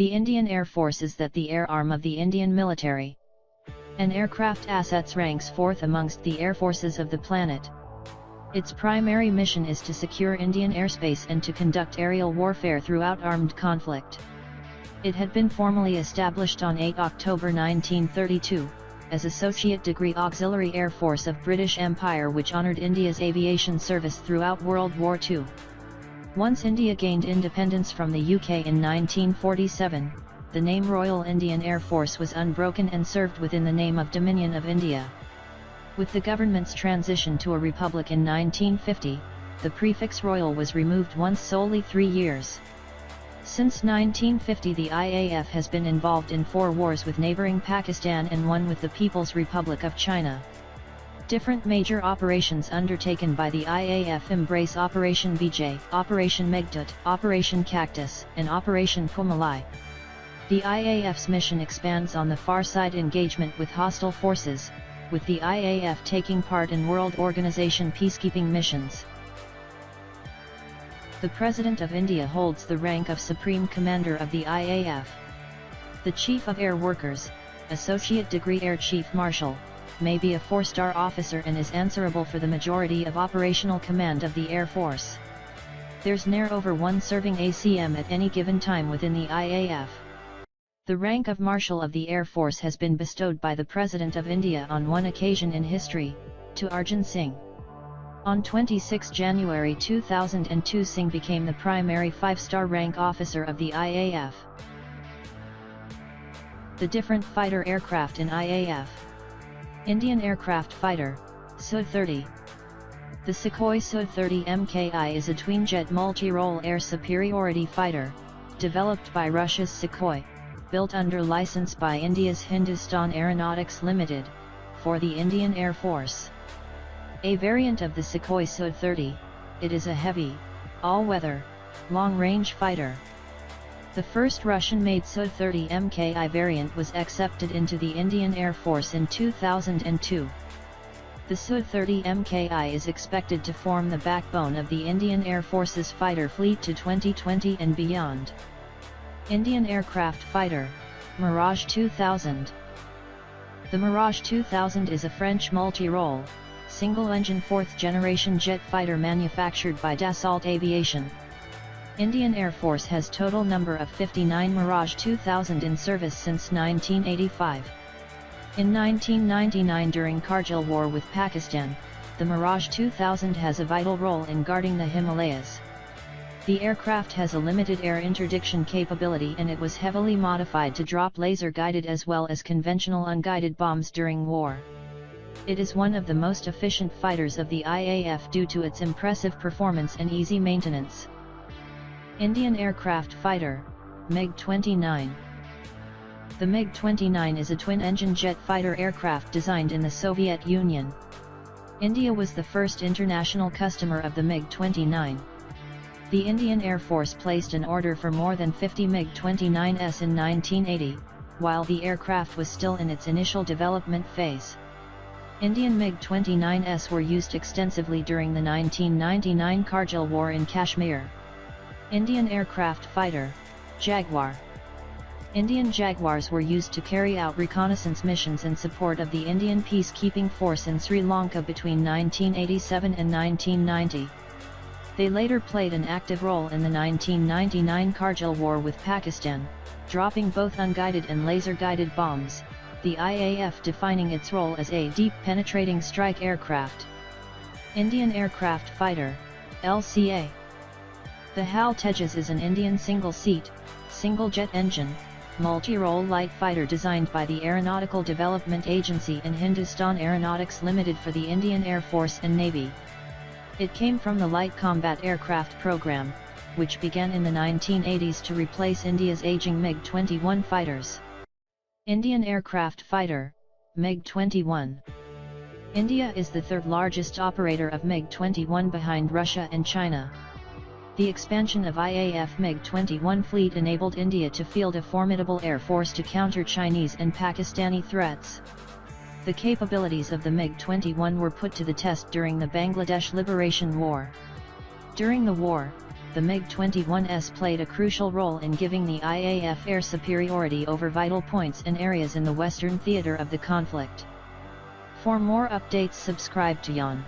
The Indian Air Force is the air arm of the Indian military. An aircraft assets ranks fourth amongst the air forces of the planet. Its primary mission is to secure Indian airspace and to conduct aerial warfare throughout armed conflict. It had been formally established on 8 October 1932, as Associate Degree Auxiliary Air Force of British Empire, which honoured India's aviation service throughout World War II. Once India gained independence from the UK in 1947, the name Royal Indian Air Force was unbroken and served within the name of Dominion of India. With the government's transition to a republic in 1950, the prefix Royal was removed once solely 3 years. Since 1950, the IAF has been involved in 4 wars with neighbouring Pakistan and 1 with the People's Republic of China. Different major operations undertaken by the IAF embrace Operation Vijay, Operation Meghdut, Operation Cactus, and Operation Kumalai. The IAF's mission expands on the far side engagement with hostile forces, with the IAF taking part in World Organization peacekeeping missions. The President of India holds the rank of Supreme Commander of the IAF. The Chief of Air Workers, Associate Degree Air Chief Marshal, may be a 4-star officer and is answerable for the majority of operational command of the Air Force. There's ne'er over 1 serving ACM at any given time within the IAF. The rank of Marshal of the Air Force has been bestowed by the President of India on 1 occasion in history, to Arjun Singh. On 26 January 2002, Singh became the primary 5-star rank officer of the IAF. The different fighter aircraft in IAF. Indian Aircraft Fighter, Su-30. The Sukhoi Su-30 Mki is a twin-jet multi-role air superiority fighter, developed by Russia's Sukhoi, built under license by India's Hindustan Aeronautics Limited, for the Indian Air Force. A variant of the Sukhoi Su-30, it is a heavy, all-weather, long-range fighter. The first Russian-made Su-30 Mki variant was accepted into the Indian Air Force in 2002. The Su-30 Mki is expected to form the backbone of the Indian Air Force's fighter fleet to 2020 and beyond. Indian Aircraft Fighter, Mirage 2000. The Mirage 2000 is a French multi-role, single-engine 4th-generation jet fighter manufactured by Dassault Aviation. Indian Air Force has total number of 59 Mirage 2000 in service since 1985. In 1999, during Kargil War with Pakistan, the Mirage 2000 has a vital role in guarding the Himalayas. The aircraft has a limited air interdiction capability and it was heavily modified to drop laser-guided as well as conventional unguided bombs during war. It is one of the most efficient fighters of the IAF due to its impressive performance and easy maintenance. Indian Aircraft Fighter, MiG-29. The MiG-29 is a twin-engine jet fighter aircraft designed in the Soviet Union. India was the first international customer of the MiG-29. The Indian Air Force placed an order for more than 50 MiG-29s in 1980, while the aircraft was still in its initial development phase. Indian MiG-29s were used extensively during the 1999 Kargil War in Kashmir. Indian Aircraft Fighter, Jaguar. Indian Jaguars were used to carry out reconnaissance missions in support of the Indian peacekeeping force in Sri Lanka between 1987 and 1990. They later played an active role in the 1999 Kargil War with Pakistan, dropping both unguided and laser-guided bombs, the IAF defining its role as a deep penetrating strike aircraft. Indian Aircraft Fighter, LCA. The HAL Tejas is an Indian single-seat, single-jet engine, multi-role light fighter designed by the Aeronautical Development Agency and Hindustan Aeronautics Limited for the Indian Air Force and Navy. It came from the Light Combat Aircraft program, which began in the 1980s to replace India's aging MiG-21 fighters. Indian Aircraft Fighter, MiG-21. India is the 3rd largest operator of MiG-21 behind Russia and China. The expansion of IAF MiG-21 fleet enabled India to field a formidable air force to counter Chinese and Pakistani threats. The capabilities of the MiG-21 were put to the test during the Bangladesh Liberation War. During the war, the MiG-21s played a crucial role in giving the IAF air superiority over vital points and areas in the western theater of the conflict. For more updates, subscribe to YON.